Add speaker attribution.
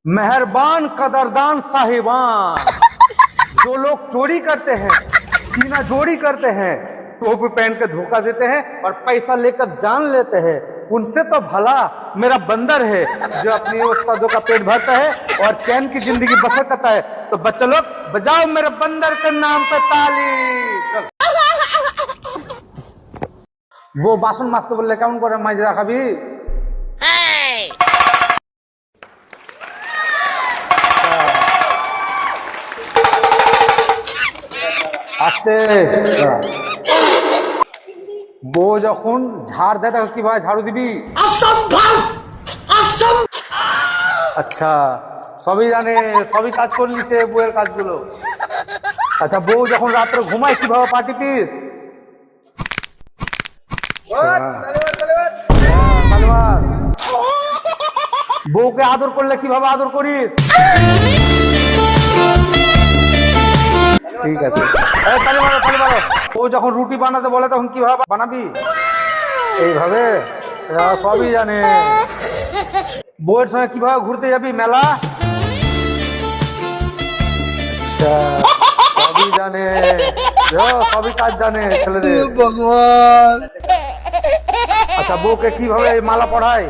Speaker 1: मेहरबान कदरदान साहिबान, जो लोग चोरी करते हैं, सीना जोड़ी करते हैं, टोपी पहन के धोखा देते हैं और पैसा लेकर जान लेते हैं, उनसे तो भला मेरा बंदर है जो अपनी उस्तादों का पेट भरता है और चैन की जिंदगी बसर करता है। तो बच्चे लोग बजाओ मेरे बंदर के नाम पे ताली। चल। वो বাসন মাজতে বললে কেমন করে মাঝে দেখাবি? আস্তে। বউ যখন ঝাড় দেয় তখন কিভাবে ঝাড়ু দিবি? আচ্ছা, সবই জানে, সবই কাজ করে নিছে বউয়ের কাজগুলো। আচ্ছা, বউ যখন রাত্রে ঘুমায় কিভাবে পা টিপিস? বউকে আদর করলে কিভাবে আদর করিস? ঠিক আছে, তালি মারো তালি মারো। ও যখন রুটি বানাতে বলে তখন কিভাবে বানাবি? এইভাবে। সবই জানে। বউয়ের সঙ্গে কিভাবে ঘুরতে যাবি মেলা? আচ্ছা, সবই জানে, সবই কাজ জানে ছেলেদের। ভগবান। আচ্ছা, বউকে কিভাবে মালা পড়ায়?